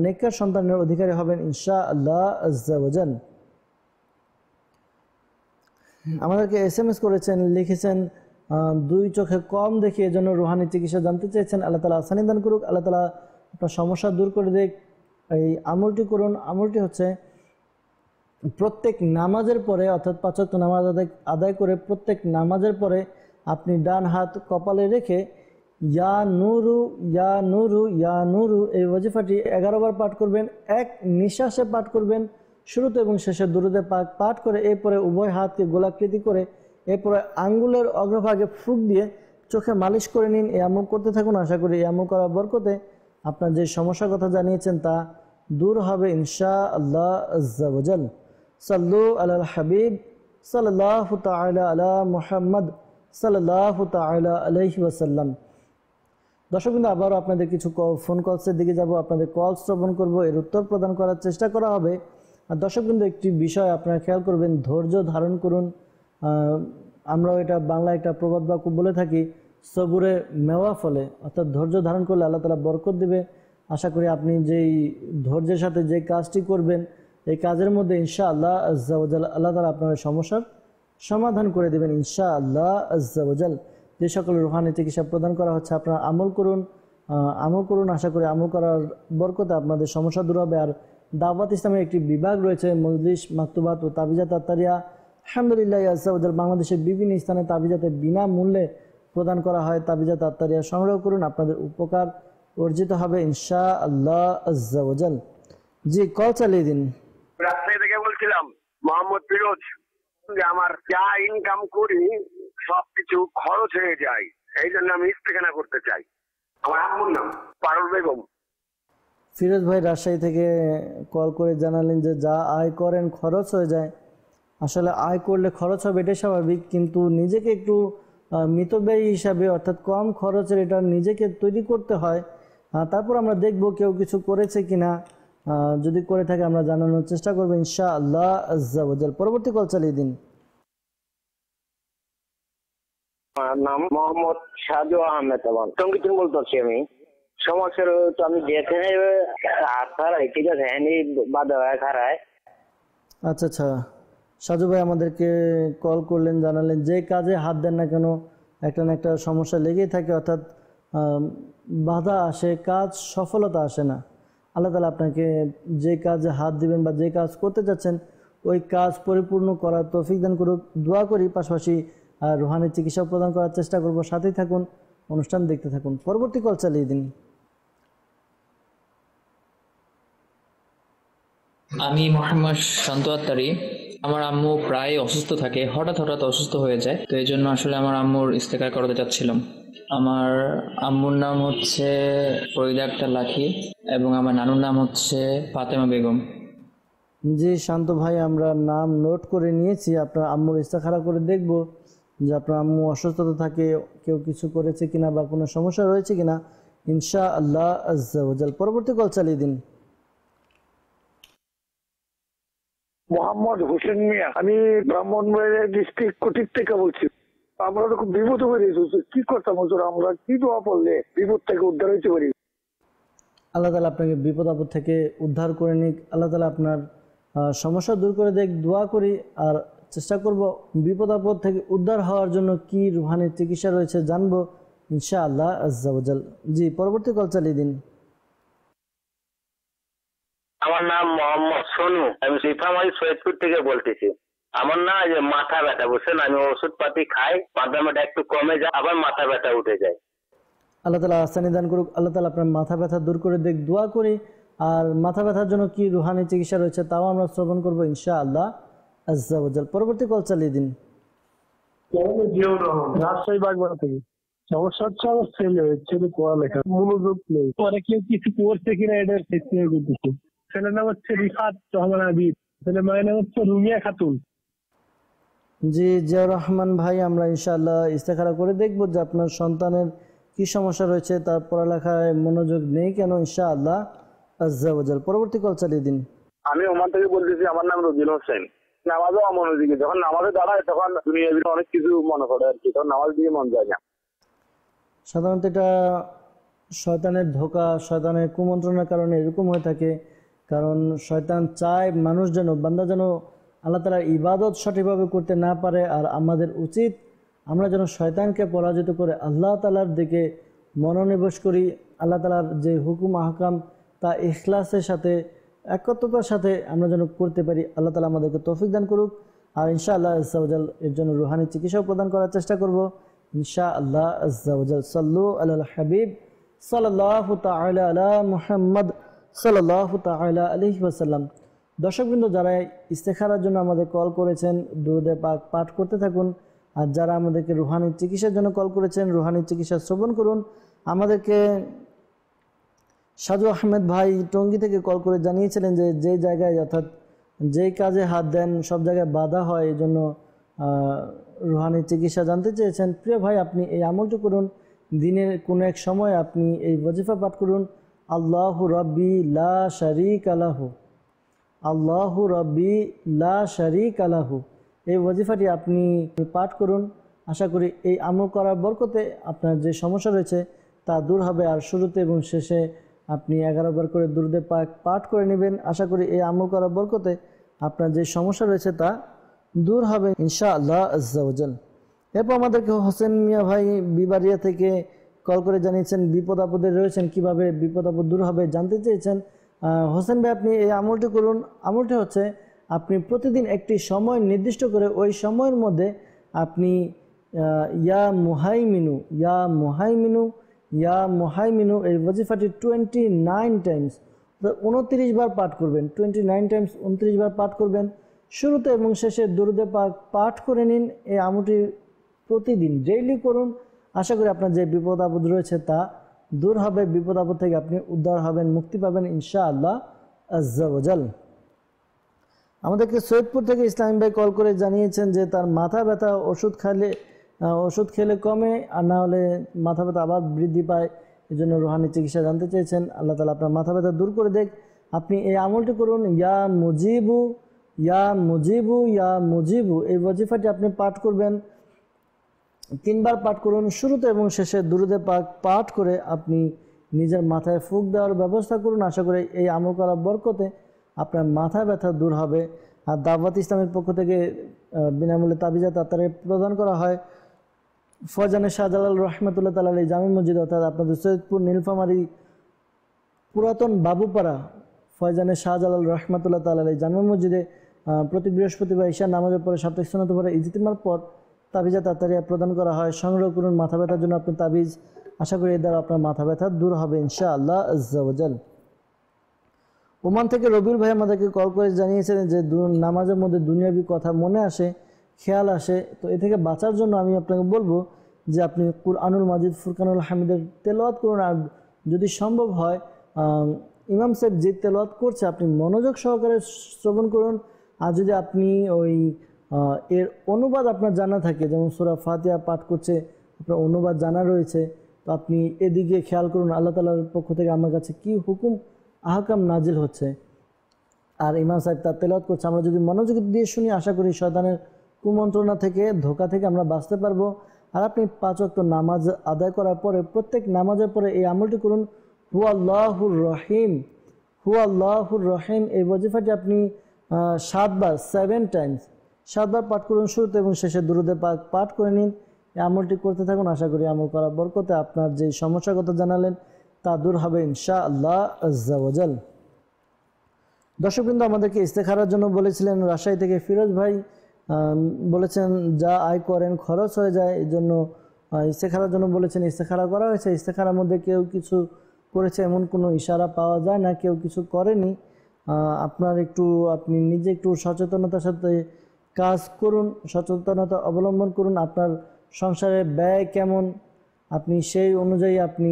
[SPEAKER 2] নেককার সন্তানের অধিকারী হবেন ইনশাআল্লাহ আজ্জা ওয়া জাল। আমাদেরকে SMS করেছেন, লিখেছেন 2 চোখে কম দেখি, এজন্য রুহানি চিকিৎসা জানতে চেয়েছেন। আল্লাহ তাআলা আসানি দান করুক, আল্লাহ তাআলা আপনার সমস্যা দূর করে দেখ। এই আমলটি করুন। আমলটি হচ্ছে প্রত্যেক নামাজের পরে, অর্থাৎ 5 ওয়াক্ত নামাজ আদায় করে প্রত্যেক নামাজের পরে আপনি ডান হাত কপালে রেখে ইয়া নূরু ইয়া নূরু ইয়া নূরু এই ওয়াজিফাটি 11 বার পাঠ করবেন। এক নিঃশ্বাসে পাঠ করবেন। শুরুতে এবং শেষে দুরূদে পাক পাঠ করে এরপরে উভয় হাতকে গোলাকৃতি করে এরপরে আঙ্গুলের অগ্রভাগে ফুঁক দিয়ে চোখে মালিশ করে নিন। এই আমল করতে থাকুন। আশা করি এই আমল করার বরকতে আপনার যে সমস্যার কথা জানিয়েছেন তা দূর হবে ইনশাআল্লাহ আজ্জা ওয়া জাল। সাল্লু আলাল হাবিব সাল্লাল্লাহু তাআলা আলা মুহাম্মদ সাল্লাল্লাহু তাআলা আলাইহি ওয়াসাল্লাম। দর্শকবৃন্দ, আবারও আপনাদের কিছু ফোন কলসের দিকে যাব, আপনাদের কল শ্রবণ করব, এর উত্তর প্রদান করার চেষ্টা করা হবে। আর দর্শকবৃন্দ, একটি বিষয় আপনারা খেয়াল করবেন, ধৈর্য ধারণ করুন। আমরা এটা বাংলা একটা প্রবাদ বাক্য বলে থাকি, সবুরে মেওয়া ফলে, অর্থাৎ ধৈর্য ধারণ করলে আল্লাহ তাআলা বরকত দেবে। আশা করি আপনি যেই ধৈর্যের সাথে যে কাজটি করবেন, এই কাজের মধ্যে ইনশাআল্লাহ আজ্জা ওয়া জাল আল্লাহ তাআলা আপনার সমস্যার সমাধান করে দেবেন ইনশাআল্লাহ আজ্জা ওয়া জাল। যে সকল রুহানি চিকিৎসা প্রদান করা হচ্ছে আপনারা আমল করুন, আমল করুন। আশা করি আমল করার বরকতে আপনাদের সমস্যা দূর হবে। আর দাওয়াত ইসলামের একটি বিভাগ রয়েছে, মজলিস, মাকতুবাত ও তাবিজাত আত্তারিয়া, আলহামদুলিল্লাহ আজ্জা ওয়াজাল, বাংলাদেশের বিভিন্ন স্থানে তাবিজাতে বিনামূল্যে প্রদান করা হয়। তাবিজাত আত্মারিয়া সংগ্রহ করুন, আপনাদের উপকার অর্জিত হবে ইনশাআল্লাহ আজ্জা ওয়াজাল। জি, কল চালিয়ে দিন।
[SPEAKER 6] রাজশাহী থেকে বলছিলাম, মোহাম্মদ ফিরোজ। আমার যা ইনকাম করি সবকিছু খরচ হয়ে যায়, এই জন্য আমি ইস্তেখানা করতে চাই। আমার আম্মুর নাম পারুল বেগম।
[SPEAKER 2] ফিরোজ ভাই রাজশাহী থেকে কল করে জানালেন যে যা আয় করেন খরচ হয়ে যায়। আসলে আয় করলে খরচ হবে, এটাই স্বাভাবিক, কিন্তু নিজেকে একটু মিতব্যয়ী হিসাবে অর্থাৎ কম খরচের এটা নিজেকে তৈরি করতে হয়। তারপর আমরা দেখব কেউ কিছু করেছে কিনা, যদি করে থাকে আমরা জানানোর চেষ্টা করবো ইনশাআল্লাহ আজ্জা ওয়াজাল। পরবর্তী কল চালিয়ে দিন।
[SPEAKER 7] আমার নাম মোহাম্মদ সাজু আহমেদ। আমার সঙ্গীত বলতেছি আমি। সমস্যা তো আমি যেখানে হাত খারাই, ঠিক আছে, হ্যান্ডি বাধা হয়ে খারায়।
[SPEAKER 2] আচ্ছা আচ্ছা, সাজু ভাই আমাদেরকে কল করলেন, জানালেন যে কাজে হাত দেন না কেন একটা না একটা সমস্যা লেগেই থাকে, অর্থাৎ বাধা আসে, কাজ সফলতা আসে না। আল্লাহ তাআলা আপনাকে যে কাজে হাত দিবেন বা যে কাজ করতে যাচ্ছেন ওই কাজ পরিপূর্ণ করার তৌফিক দান করুক, দোয়া করি। পাশাপাশি রুহানি চিকিৎসা প্রদান করার চেষ্টা করব। সাথেই থাকুন, অনুষ্ঠান দেখতে থাকুন। পরবর্তী কল চালিয়ে দিন।
[SPEAKER 8] আমি মোহাম্মদ শান্ত আত্তারি। আমার আম্মু প্রায় অসুস্থ থাকে, হঠাৎ হঠাৎ অসুস্থ হয়ে যায়, তো এই জন্য আসলে আমার আম্মুর ইস্তেকার করাতে চাচ্ছিলাম। আমার আম্মুর নাম হচ্ছে ফরিদা আক্তার লাখি এবং আমার নানুর নাম হচ্ছে ফাতেমা বেগম।
[SPEAKER 2] জি শান্ত ভাই, আমরা নাম নোট করে নিয়েছি। আপনার আম্মুর ইস্তেখারা করে দেখব যে আপনার আম্মু অসুস্থতা থাকে, কেউ কিছু করেছে কিনা বা কোনো সমস্যা রয়েছে কিনা ইনশাআল্লাহ আজ্জা ওয়াজাল। পরবর্তী কল চালিয়ে দিন।
[SPEAKER 6] মোহাম্মদ হোসেন মিয়া, আমি ব্রাহ্মণবাড়িয়া ডিস্ট্রিক্ট কুটির থেকে বলছি। আমরা তো খুব বিপদ হয়ে গেছি, কি করতাম হুজুর? আমরা কি দোয়া পড়লে বিপদ থেকে উদ্ধার হইতে পারি?
[SPEAKER 2] আল্লাহ তাআলা আপনাকে বিপদ আপদ থেকে উদ্ধার করে নিক। আল্লাহ তাআলা আপনার সমস্যা দূর করে দেখ, দোয়া করি। আর চেষ্টা করব বিপদ আপদ থেকে উদ্ধার হওয়ার জন্য কি রুহানি চিকিৎসা রয়েছে জানবো ইনশাআল্লাহ আজ্জা ওয়াজাল। জি, পরবর্তী কল চালিয়ে দিন।
[SPEAKER 7] আমার নাম মোহাম্মদ সোনু, আমি সিফামারি সৈয়দপুর থেকে বলতেছি। আমার না যে মাথা ব্যথা, বুঝছেন, আমি ওষুধ পাতি খাই, মাথা ব্যথা একটু কমে যায়, আবার মাথা ব্যথা উঠে যায়।
[SPEAKER 2] আল্লাহ তাআলা আসানি দান করুক। আল্লাহ তাআলা আপনার মাথা ব্যথা দূর করে দেখ, দোয়া করি। আর মাথা ব্যথার জন্য কি রুহানি চিকিৎসা রয়েছে তাও আমরা শ্রবণ করবো ইনশাআল্লাহ আজ্জা ওয়াজাল। পরবর্তী কল চালিয়ে দিন।
[SPEAKER 6] রাজশাহী বাগবাড়া থেকে। সমস্যা হচ্ছে আমার ছেলে পড়ালেখা মনোযোগ নেই, পরে কেউ কিছু করছে কিনা এটার চেষ্টা করতেছে। ছেলের নাম হচ্ছে রিফাত রহমান আবিদ, ছেলের মায়ের নাম হচ্ছে রুমিয়া খাতুন।
[SPEAKER 2] জি জিয়াউর রহমান ভাই, আমরা ইনশাআল্লাহ ইস্তেখারা করে দেখব যে আপনার সন্তানের কি সমস্যা রয়েছে, তার পড়ালেখায় মনোযোগ নেই কেন ইনশাআল্লাহ আজ্জা ওয়াজাল। পরবর্তী কল চালিয়ে দিন।
[SPEAKER 6] আমি ওমান থেকে বলতেছি, আমার নাম রবিউল হোসেন। নামাজও অমনোযোগী, যখন নামাজে দাঁড়ায় তখন দুনিয়ার ভিতরে অনেক কিছু মনে করে আর কি, তখন নামাজ দিকে মন যায় না।
[SPEAKER 2] সাধারণত এটা শয়তানের ধোঁকা, শয়তানের কুমন্ত্রণার কারণে এরকম হয়ে থাকে। কারণ শয়তান চায় মানুষ যেন, বান্দা যেন আল্লাহ তাআলার ইবাদত সঠিকভাবে করতে না পারে। আর আমাদের উচিত আমরা যেন শয়তানকে পরাজিত করে আল্লাহ তাআলার দিকে মনোনিবেশ করি। আল্লাহ তাআলার যে হুকুম আহকাম তা ইখলাসের সাথে, একত্রতার সাথে আমরা যেন করতে পারি। আল্লাহ তাআলা আমাদেরকে তৌফিক দান করুক। আর ইনশাআল্লাহ আজ্জা ওয়াজাল এর জন্য রুহানি চিকিৎসাও প্রদান করার চেষ্টা করব ইনশাআল্লাহ আজ্জা ওয়াজাল। সাল্লু আলাল হাবিব সাল্লাল্লাহু তাআলা আলা মুহাম্মদ সাল্লাল্লাহু তাআলা আলাইহি ওয়াসাল্লাম। দর্শকবৃন্দ, যারা ইস্তেখারার জন্য আমাদের কল করেছেন দুরূদে পাক পাঠ করতে থাকুন। আর যারা আমাদেরকে রুহানি চিকিৎসার জন্য কল করেছেন রুহানি চিকিৎসা শ্রবণ করুন। আমাদেরকে সাজু আহমেদ ভাই টঙ্গী থেকে কল করে জানিয়েছিলেন যে যে জায়গায় অর্থাৎ যেই কাজে হাত দেন সব জায়গায় বাধা হয়, এই জন্য রুহানি চিকিৎসা জানতে চেয়েছেন। প্রিয় ভাই, আপনি এই আমলটি করুন। দিনের কোনো এক সময় আপনি এই ওয়াজিফা পাঠ করুন, আল্লাহু রাব্বি লা শারীকা লাহু, আল্লাহু রাব্বি লা শারীকা লাহু। এই ওয়াজিফাটি আপনি পাঠ করুন। আশা করি এই আমল করার বরকতে আপনার যে সমস্যা রয়েছে তা দূর হবে। আর শুরুতে এবং শেষে আপনি 11 বার করে দুরূদে পাক পাঠ করে নেবেন। আশা করি এই আমল করার বরকতে আপনার যে সমস্যা রয়েছে তা দূর হবে ইনশাআল্লাহ আজ্জা ওয়াজাল। এরপর আমাদেরকে হোসেন মিয়া ভাই বিবারিয়া থেকে কল করে জানিয়েছেন বিপদ আপদে রয়েছেন, কিভাবে বিপদ আপদ দূর হবে জানতে চেয়েছেন। হোসেন ভাই, আপনি এই আমলটি করুন। আমলটি হচ্ছে আপনি প্রতিদিন একটি সময় নির্দিষ্ট করে ওই সময়ের মধ্যে আপনি ইয়া মুহাইমিনু ইয়া মুহাইমিনু ইয়া মুহাইমিনু এই ওয়াজিফাটি 29 টাইমস 29 বার পাঠ করবেন। 29 টাইমস 29 বার পাঠ করবেন। শুরুতে এবং শেষে দুরূদে পাক পাঠ করে নিন। এই আমলটি প্রতিদিন ডেইলি করুন। আশা করি আপনার যে বিপদ আপদ রয়েছে তা দূর হবে, বিপদ আপদ থেকে আপনি উদ্ধার হবেন, মুক্তি পাবেন ইনশাআল্লাহ আজ্জা ওয়াজাল। আমাদেরকে সৈয়দপুর থেকে ইসলাম ভাই কল করে জানিয়েছেন যে তার মাথা ব্যথা ওষুধ খেলে কমে, আর না হলে মাথা ব্যথা আবার বৃদ্ধি পায়। এই জন্য রুহানি চিকিৎসা জানতে চেয়েছেন। আল্লাহ তাআলা আপনার মাথা ব্যথা দূর করে দেখ। আপনি এই আমলটি করুন, ইয়া মুজিবু ইয়া মুজিবু ইয়া মুজিবু এই ওয়াজিফাটি আপনি পাঠ করবেন। 3 বার পাঠ করুন। শুরুতে এবং শেষে দুরূদে পাক পাঠ করে আপনি নিজের মাথায় ফুঁক দেওয়ার ব্যবস্থা করুন। আশা করি এই আমল করার বরকতে আপনার মাথা ব্যথা দূর হবে। আর দাওয়াত ইসলামের পক্ষ থেকে বিনামূল্যে তাবিজাত আত্মারে প্রদান করা হয়। ফয়জানে শাহজালাল রহমতুল্লাহ তাআলা আলাইহি জামি মসজিদ, অর্থাৎ আপনাদের সৈয়দপুর নীলফামারী পুরাতন বাবুপাড়া ফয়জানে শাহজালাল রহমতুল্লাহ তাআলা আলাইহি জামি মসজিদে প্রতি বৃহস্পতিবার ঈশার নামাজের পরে সাপ্তাহিক সুন্নাত পরে ইজতিমার পর তাবিজাত আত্মারিয়া প্রদান করা হয়। সংগ্রহ করুন মাথা ব্যথার জন্য আপনি তাবিজ। আশা করি এর দ্বারা আপনার মাথা ব্যথা দূর হবে ইনশাআল্লাহ আজ্জা ওয়াজাল। ওমান থেকে রবিউল ভাই আমাদেরকে কল করে জানিয়েছেন যে নামাজের মধ্যে দুনিয়াবি কথা মনে আসে, খেয়াল আসে। তো এ থেকে বাঁচার জন্য আমি আপনাকে বলবো যে আপনি কুরআনুল মাজিদ ফুরকানুল হামিদের তেলাওয়াত করুন। আর যদি সম্ভব হয় ইমাম সাহেব যে তেলাওয়াত করছে আপনি মনোযোগ সহকারে শ্রবণ করুন। আর যদি আপনি ওই এর অনুবাদ আপনার জানা থাকে, যেমন সূরা ফাতিহা পাঠ করছে আপনার অনুবাদ জানা রয়েছে, তো আপনি এদিকে খেয়াল করুন আল্লাহ তাআলার পক্ষ থেকে আমার কাছে কি হুকুম আহকাম নাজিল হচ্ছে। আর ইমাম সাহেব তার তেলাওয়াত করছে, আমরা যদি মনোযোগ দিয়ে শুনি আশা করি শয়তানের কুমন্ত্রণা থেকে, ধোঁকা থেকে আমরা বাঁচতে পারবো। আর আপনি 5 ওয়াক্ত নামাজ আদায় করার পরে প্রত্যেক নামাজের পরে এই আমলটি করুন, হু আল্লাহুর রহিম, হু আল্লাহুর রহিম এই ওয়াজিফাটি আপনি 7 বার 7 টাইমস 7 বার পাঠ করুন। শুরুতে এবং শেষে দুরূদে পাক পাঠ করে নিন। এই আমলটি করতে থাকুন। আশা করি আমল করার বরকতে আপনার যে সমস্যার কথা জানালেন তা দূর হবে ইনশাআল্লাহ আজ্জা ওয়াজাল। দর্শকবৃন্দ আমাদেরকে ইস্তেখারার জন্য বলেছিলেন রাজশাহী থেকে ফিরোজ ভাই, বলেছেন যা আয় করেন খরচ হয়ে যায়, এই জন্য ইস্তেখারার জন্য বলেছেন। ইস্তেখারা করা হয়েছে, ইস্তেখারার মধ্যে কেউ কিছু করেছে এমন কোনো ইশারা পাওয়া যায় না, কেউ কিছু করেনি। আপনি নিজে একটু সচেতনতার সাথে কাজ করুন, সচেতনতা অবলম্বন করুন। আপনার সংসারে ব্যয় কেমন আপনি সেই অনুযায়ী আপনি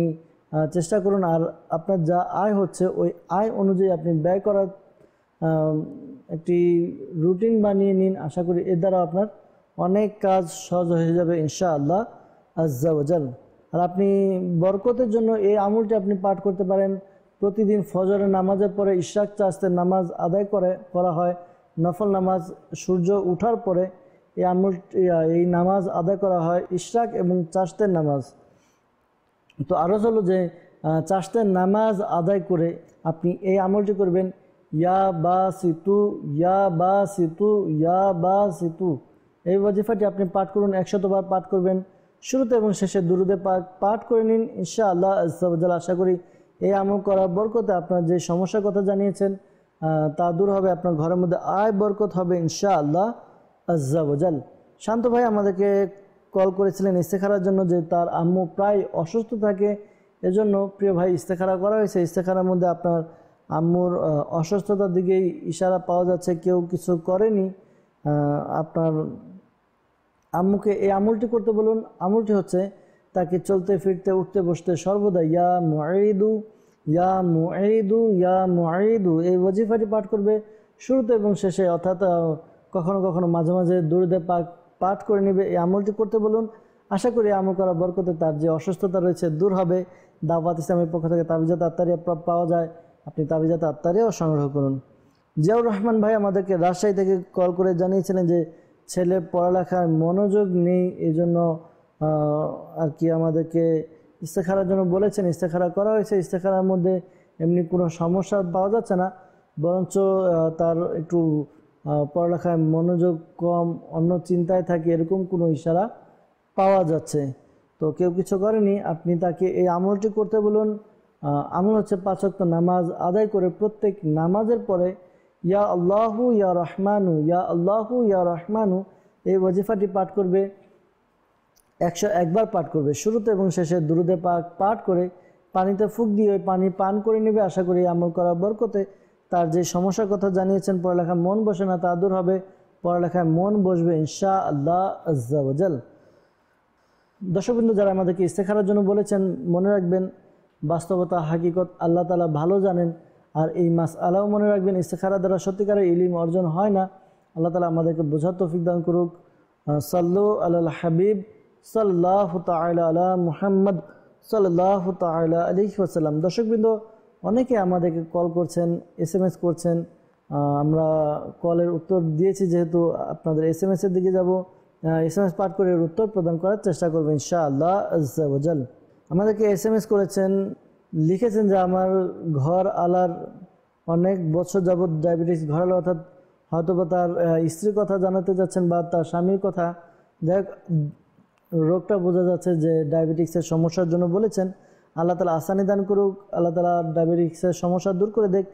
[SPEAKER 2] চেষ্টা করুন। আর আপনার যা আয় হচ্ছে ওই আয় অনুযায়ী আপনি ব্যয় করার একটি রুটিন বানিয়ে নিন। আশা করি এর দ্বারা আপনার অনেক কাজ সহজ হয়ে যাবে ইনশাআল্লাহ আজ্জা ওয়াজাল। আর আপনি বরকতের জন্য এই আমলটি আপনি পাঠ করতে পারেন। প্রতিদিন ফজরের নামাজের পরে ইশরাক চাস্তের নামাজ আদায় করা হয়। নফল নামাজ সূর্য ওঠার পরে এই নামাজ আদায় করা হয়, ইশরাক এবং চাস্তের নামাজ। তো আরও হলো যে চাস্তের নামাজ আদায় করে আপনি এই আমলটি করবেন, ইয়া বা সিতু ইয়া বা সিতু ইয়া বা সিতু এই ওয়াজিফাটি আপনি পাঠ করুন। 100 বার পাঠ করবেন। শুরুতে এবং শেষে দুরূদে পাক পাঠ করে নিন ইনশাআল্লাহ আজ্জা ওয়াজাল। আশা করি এই আমল করার বরকতে আপনার যে সমস্যার কথা জানিয়েছেন তা দূর হবে, আপনার ঘরের মধ্যে আয় বরকত হবে ইনশাআল্লাহ আজ্জা ওয়াজাল। শান্ত ভাই আমাদেরকে কল করেছিলেন ইস্তেখারার জন্য যে তার আম্মু প্রায় অসুস্থ থাকে, এজন্য প্রিয় ভাই ইস্তেখারা করা হয়েছে। ইস্তেখারার মধ্যে আপনার আম্মুর অসুস্থতার দিকেই ইশারা পাওয়া যাচ্ছে, কেউ কিছু করেনি। আপনার আম্মুকে এই আমলটি করতে বলুন। আমলটি হচ্ছে তাকে চলতে ফিরতে উঠতে বসতে সর্বদা ইয়া মুঈদু ইয়া মুঈদু ইয়া মুঈদু এই ওয়াজিফাটি পাঠ করবে শুরুতে এবং শেষে, অর্থাৎ কখনো কখনো মাঝে মাঝে দুরূদে পাক পাঠ করে নেবে। এই আমলটি করতে বলুন। আশা করি আমল করা বরকতে তার যে অসুস্থতা রয়েছে দূর হবে। দাওয়াত ইসলামের পক্ষ থেকে তাবিজাত আত্তারিয়া পাওয়া যায়, আপনি তাবিজাত আত্তারিয়াও সংগ্রহ করুন। জিয়াউর রহমান ভাই আমাদেরকে রাজশাহী থেকে কল করে জানিয়েছিলেন যে ছেলে পড়ালেখার মনোযোগ নেই, এই জন্য আর কি আমাদেরকে ইস্তেখারার জন্য বলেছেন। ইস্তেখারা করা হয়েছে। ইস্তেখারার মধ্যে এমনি কোনো সমস্যা পাওয়া যাচ্ছে না, বরঞ্চ তার একটু পড়ালেখায় মনোযোগ কম, অন্য চিন্তায় থাকে, এরকম কোনো ইশারা পাওয়া যাচ্ছে। তো কেউ কিছু করেনি, আপনি তাকে এই আমলটি করতে বলুন। আমল হচ্ছে 5 ওয়াক্ত নামাজ আদায় করে প্রত্যেক নামাজের পরে ইয়া আল্লাহু ইয়া রহমানু, ইয়া আল্লাহু ইয়া রহমানু। এই ওয়াজিফাটি পাঠ করবে, 101 বার পাঠ করবে। শুরুতে এবং শেষে দুরুদে পাক পাঠ করে পানিতে ফুঁক দিয়ে ওই পানি পান করে নেবে। আশা করি আমল করার বরকতে তার যে সমস্যার কথা জানিয়েছেন, পড়ালেখায় মন বসে না, তা দূর হবে, পড়ালেখায় মন বসবে ইনশাআল্লাহ আজ্জা ওয়াজাল। দর্শকবৃন্দ, যারা আমাদেরকে ইস্তেখারার জন্য বলেছেন, মনে রাখবেন বাস্তবতা হাকিকত আল্লাহ তাআলা ভালো জানেন। আর এই মাসআলাও মনে রাখবেন, ইস্তেখারা দ্বারা সত্যিকারের ইলম অর্জন হয় না। আল্লাহ তাআলা আমাদেরকে বোঝার তৌফিক দান করুক। সাল্লু আলাল হাবিব সাল্লাল্লাহু তাআলা আলা মুহাম্মদ সাল্লাল্লাহু তাআলা আলাইহি ওয়াসাল্লাম। দর্শকবৃন্দ, অনেকে আমাদেরকে কল করছেন, SMS করছেন। আমরা কলের উত্তর দিয়েছি, যেহেতু আপনাদের SMS এর দিকে যাব। SMS পাঠ করে উত্তর প্রদান করার চেষ্টা করবেন ইনশাআল্লাহ আজ্জা ওয়াজাল। আমাদেরকে SMS করেছেন, লিখেছেন যে আমার ঘর আলার অনেক বছর যাবৎ ডায়াবেটিস, ঘর আলা অর্থাৎ হয়তো বা তার স্ত্রীর কথা জানাতে যাচ্ছেন বা তার স্বামীর কথা, যাই হোক রোগটা বোঝা যাচ্ছে যে ডায়াবেটিক্সের সমস্যার জন্য বলেছেন। আল্লাহ তাআলা আসানি দান করুক, আল্লাহ তাআলা ডায়াবেটিক্সের সমস্যা দূর করে দেখ।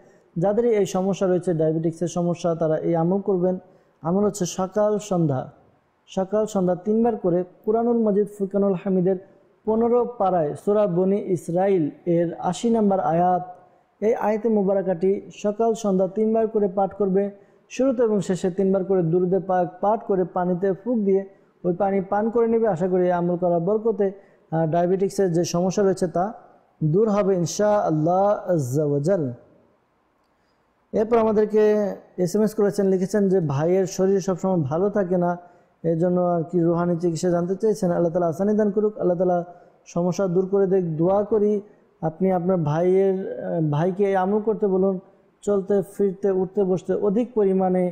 [SPEAKER 2] যাদেরই এই সমস্যা রয়েছে, ডায়াবেটিক্সের সমস্যা, তারা এই আমল করবেন। আমল হচ্ছে সকাল সন্ধ্যা 3 বার করে কুরআনুল মাজিদ ফুরকানুল হামিদের 15 পারায় সূরা বনি ইসরাইল এর 80 নম্বর আয়াত, এই আয়াতে মুবারাকাটি সকাল সন্ধ্যা 3 বার করে পাঠ করবে। শুরুতে এবং শেষে 3 বার করে দুরুদে পাক পাঠ করে পানিতে ফুঁক দিয়ে ওই পানি পান করে নেবে। আশা করি আমল করার বরকতে ডায়াবেটিক্সের যে সমস্যা রয়েছে তা দূর হবে ইনশাআল্লাহ আজ্জা ওয়াজাল। এরপর আমাদেরকে SMS করেছেন, লিখেছেন যে ভাইয়ের শরীর সবসময় ভালো থাকে না, এর জন্য আর কি রুহানি চিকিৎসা জানতে চেয়েছেন। আল্লাহ তাআলা আসানি দান করুক, আল্লাহ তাআলা সমস্যা দূর করে দেখ। দোয়া করি আপনি আপনার ভাইকে এই আমল করতে বলুন, চলতে ফিরতে উঠতে বসতে অধিক পরিমাণে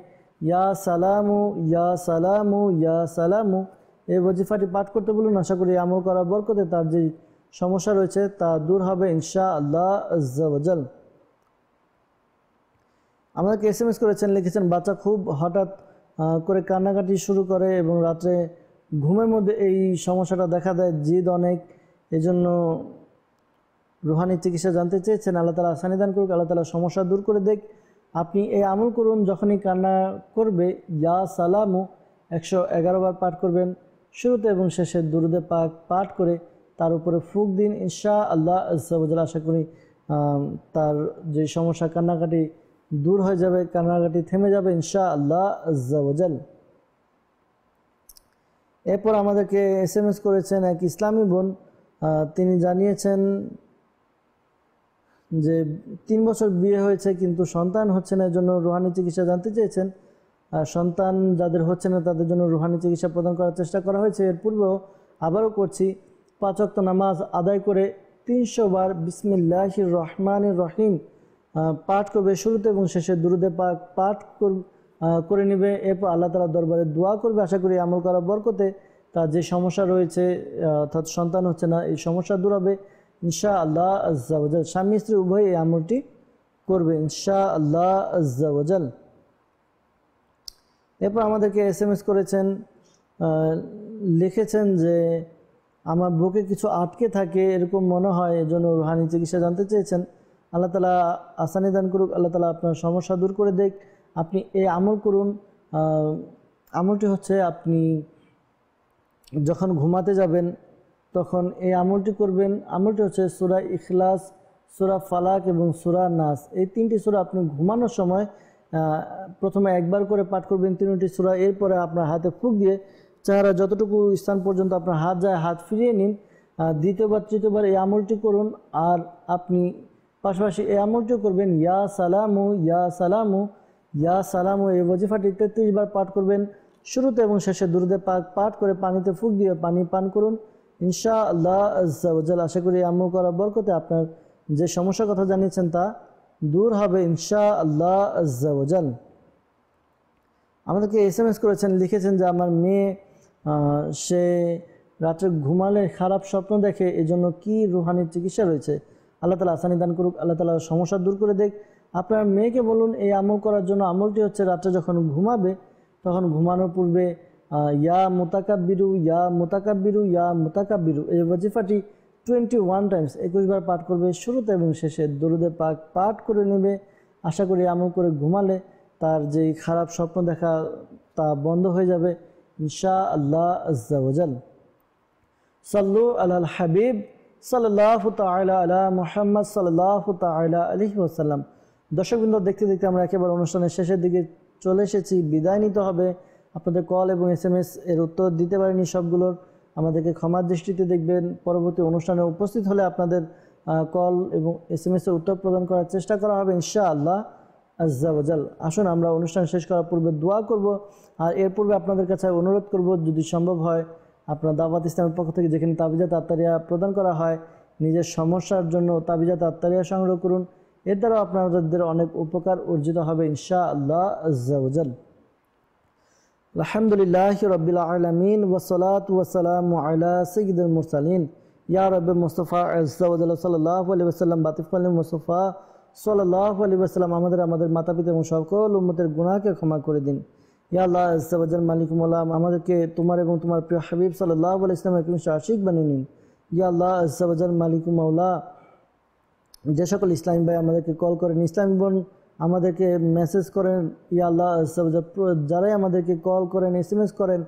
[SPEAKER 2] ইয়া সালামু ইয়া সালামু ইয়া সালামু এই ওয়াজিফাটি পাঠ করতে বলুন। আশা করি আমল করার বরকতে তার যে সমস্যা রয়েছে তা দূর হবে ইনশাআল্লাহ আজ্জা ওয়াজাল। আমাদেরকে SMS করেছেন, লিখেছেন বাচ্চা খুব হঠাৎ করে কান্নাকাটি শুরু করে এবং রাত্রে ঘুমের মধ্যে এই সমস্যাটা দেখা দেয়, জিদ অনেক, এজন্য রুহানি চিকিৎসা জানতে চেয়েছেন। আল্লাহ তাআলা আসানি দান করুক, আল্লাহ তাআলা সমস্যা দূর করে দেখ। আপনি এই আমল করুন, যখনই কান্না করবে ইয়া সালামু 111 বার পাঠ করবেন। শুরুতে এবং শেষে দুরুদে পাক পাঠ করে তার উপরে ফুঁক দিন ইনশাআল্লাহ আজ্জা ওয়াজাল। আশা করি তার যে সমস্যা কান্নাকাটি দূর হয়ে যাবে, কান্নাকাটি থেমে যাবে ইনশাআল্লাহ আজ্জা ওয়াজাল। এরপর আমাদেরকে SMS করেছেন এক ইসলামী বোন। তিনি জানিয়েছেন যে 3 বছর বিয়ে হয়েছে কিন্তু সন্তান হচ্ছে না, এর জন্য রুহানি চিকিৎসা জানতে চেয়েছেন। সন্তান যাদের হচ্ছে না তাদের জন্য রুহানি চিকিৎসা প্রদান করার চেষ্টা করা হয়েছে। এর পূর্বেও আবারও করছি, 5 ওয়াক্ত নামাজ আদায় করে 300 বার বিসমিল্লাহির রহমানির রহিম পাঠ করবে। শুরুতে এবং শেষে দুরুদে পাক পাঠ করে নেবে। এরপর আল্লাহ তাআলার দরবারে দোয়া করবে। আশা করি আমল করার বরকতে তার যে সমস্যা রয়েছে, অর্থাৎ সন্তান হচ্ছে না, এই সমস্যা দূর হবে ইনশাআল্লাহ আজ্জা ওয়াজাল। স্বামী স্ত্রী উভয় এই আমলটি করবে ইনশাআল্লাহ আজ্জা ওয়াজাল। এরপর আমাদেরকে SMS করেছেন, লিখেছেন যে আমার বুকে কিছু আটকে থাকে এরকম মনে হয়, এজন্য রুহানি চিকিৎসা জানতে চেয়েছেন। আল্লাহ তাআলা আসানি দান করুক, আল্লাহ তাআলা আপনার সমস্যা দূর করে দেখ। আপনি এই আমল করুন। আমলটি হচ্ছে, আপনি যখন ঘুমাতে যাবেন তখন এই আমলটি করবেন। আমলটি হচ্ছে সূরা ইখলাস, সূরা ফালাক এবং সূরা নাস। এই 3টি সূরা আপনি ঘুমানোর সময় প্রথমে 1 বার করে পাঠ করবেন 3টি সূরা। এরপরে আপনার হাতে ফুঁক দিয়ে চেহারা যতটুকু স্থান পর্যন্ত আপনার হাত যায় হাত ফিরিয়ে নিন। দ্বিতীয়বার তৃতীয়বার এই আমলটি করুন। আর আপনি পাশাপাশি এই আমলটিও করবেন, ইয়া সালামু ইয়া সালামু ইয়া সালামু এই ওয়াজিফাটি 33 বার পাঠ করবেন। শুরুতে এবং শেষে দুরুদে পাক পাঠ করে পানিতে ফুঁক দিয়ে পানি পান করুন ইনশাআল্লাহ আজ্জা ওয়াজাল। আশা করি আমল করার বরকতে আপনার যে সমস্যার কথা জানিয়েছেন তা দূর হবে ইনশাআল্লাহ আজ্জা ওয়াজাল। আমাদেরকে SMS করেছেন, লিখেছেন যে আমার মেয়ে সে রাত্রে ঘুমালে খারাপ স্বপ্ন দেখে, এজন্য কি রুহানি চিকিৎসা রয়েছে? আল্লাহ তাআলা আসানি দান করুক, আল্লাহ তাআলা সমস্যা দূর করে দেখ। আপনার মেয়েকে বলুন এই আমল করার জন্য। আমলটি হচ্ছে রাত্রে যখন ঘুমাবে তখন ঘুমানোর পূর্বে ইয়া মুতাকাব্বিরু ইয়া মুতাকাব্বিরু ইয়া মুতাকাব্বিরু এই ওয়াজিফাটি 21 টাইমস 21 বার পাঠ করবে। শুরুতে এবং শেষে দরুদে পাক পাঠ করে নেবে। আশা করি আমল করে ঘুমালে তার যেই খারাপ স্বপ্ন দেখা তা বন্ধ হয়ে যাবে ইনশাআল্লাহ আজ্জা ওয়াজাল। সাল্লু আলাল হাবিব সাল্লাল্লাহু তাআলা আলা মুহাম্মদ সাল্লাল্লাহু তাআলা আলাইহি ওয়াসাল্লাম। দর্শকবৃন্দ, দেখতে দেখতে আমরা একেবারে অনুষ্ঠানের শেষের দিকে চলে এসেছি। বিদায় নিতে হবে। আপনাদের কল এবং SMS এর উত্তর দিতে পারিনি সবগুলোর, আমাদেরকে ক্ষমার দৃষ্টিতে দেখবেন। পরবর্তী অনুষ্ঠানে উপস্থিত হলে আপনাদের কল এবং SMS এর উত্তর প্রদান করার চেষ্টা করা হবে ইনশাআল্লাহ আজ্জা ওয়াজাল। আসুন আমরা অনুষ্ঠান শেষ করার পূর্বে দোয়া করব, আর এর পূর্বে আপনাদের কাছে অনুরোধ করব, যদি সম্ভব হয় আপনার দাওয়াত ইসলামের পক্ষ থেকে যেখানে তাবিজাত আত্তারিয়া প্রদান করা হয়, নিজের সমস্যার জন্য তাবিজাত আত্তারিয়া সংগ্রহ করুন। এর দ্বারা আপনাদের অনেক উপকার অর্জিত হবে ইনশাআল্লাহ আজ্জা ওয়াজাল। আলহামদুলিল্লাহি রাব্বিল আলামিন ওয়াসসালাতু ওয়াসসালামু আলা সাইয়্যিদিল মুরসালিন ইয়া রাব্বি মুস্তাফা আজ্জা ওয়াজাল সাল্লাল্লাহু আলাইহি ওয়াসাল্লাম বাতিফ আলী মুস্তাফা সাল্লাল্লাহু আলাইহি ওয়াসাল্লাম আমাদের মাতা-পিতা এবং সকল উম্মতের গুনাহকে ক্ষমা করে দিন। ইয়া আল্লাহ আজ্জা ওয়াজাল মালিক মওলা, আমাদেরকে তোমার এবং তোমার প্রিয় হাবিব সাল্লাল্লাহু আলাইহি ওয়াসাল্লামের একনিষ্ঠ আশিক বানিয়ে নিন। ইয়া আল্লাহ আজ্জা ওয়াজাল মালিক মওলা, যে সকল ইসলামী ভাই আমাদেরকে কল করেন, ইসলামী বোন আমাদেরকে মেসেজ করেন, ইয়া আল্লাহ যারাই আমাদেরকে কল করেন, SMS করেন,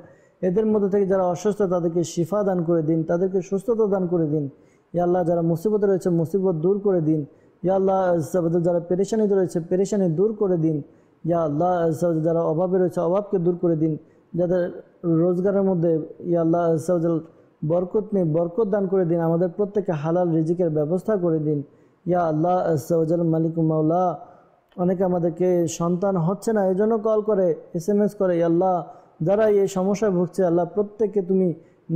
[SPEAKER 2] এদের মধ্যে থেকে যারা অসুস্থ তাদেরকে শিফা দান করে দিন, তাদেরকে সুস্থতা দান করে দিন। ইয়া আল্লাহ যারা মুসিবতে রয়েছে মুসিবত দূর করে দিন। ইয়া আল্লাহ যারা পেরেশানিতে রয়েছে পেরেশানি দূর করে দিন। ইয়া আল্লাহ যারা অভাবে রয়েছে অভাবকে দূর করে দিন। যাদের রোজগারের মধ্যে ইয়া আল্লাহ বরকত নেই বরকত দান করে দিন। আমাদের প্রত্যেককে হালাল রিজিকের ব্যবস্থা করে দিন। ইয়া আল্লাহ আজ্জাওয়াজাল মালিক মাওলা, অনেকে আমাদেরকে সন্তান হচ্ছে না এই জন্য কল করে SMS করে। ইয়া আল্লাহ যারা এই সমস্যায় ভুগছে আল্লাহ প্রত্যেককে তুমি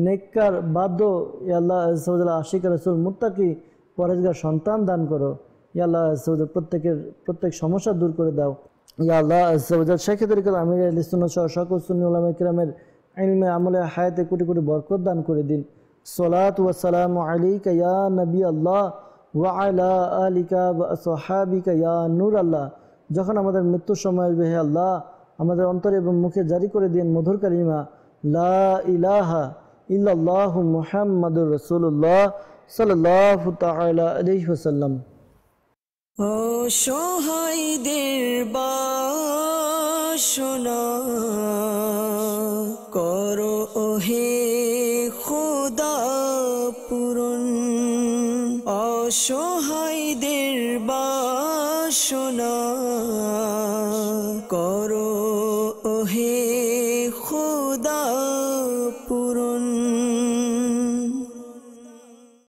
[SPEAKER 2] নেককার বাধ্য ইয়া আল্লাহ আজ্জাওয়াজাল আশিক রাসূল মুত্তাকি পরেজগার সন্তান দান করো। ইয়া আল্লাহ আজ্জাওয়াজাল প্রত্যেক সমস্যা দূর করে দাও। ইয়া আল্লাহ আজ্জাওয়াজাল শেখ তরিকত আমির আহলে সুন্নাহ সহ সকল সুন্নি উলামায়ে কিরামের ইলমে আমলে হায়াতে কোটি কোটি বরকত দান করে দিন। সালাতু ওয়া সালামু আলাইকা ইয়া নবী আল্লাহ ওয়া আলা আলিকা ওয়া আসহাবিকা ইয়া নূর আল্লাহ। যখন আমাদের মৃত্যুর সময় আসবে হে আল্লাহ আমাদের অন্তরে এবং মুখে জারি করে দিন মধুর কালিমা লা ইলাহা ইল্লাল্লাহু মুহাম্মাদুর রাসূলুল্লাহ সাল্লাল্লাহু তাআলা আলাইহি ওয়াসাল্লাম।
[SPEAKER 1] অসহায়দের বাসনা করো ওহে খোদা পূরণ, অসহায়দের বাসনা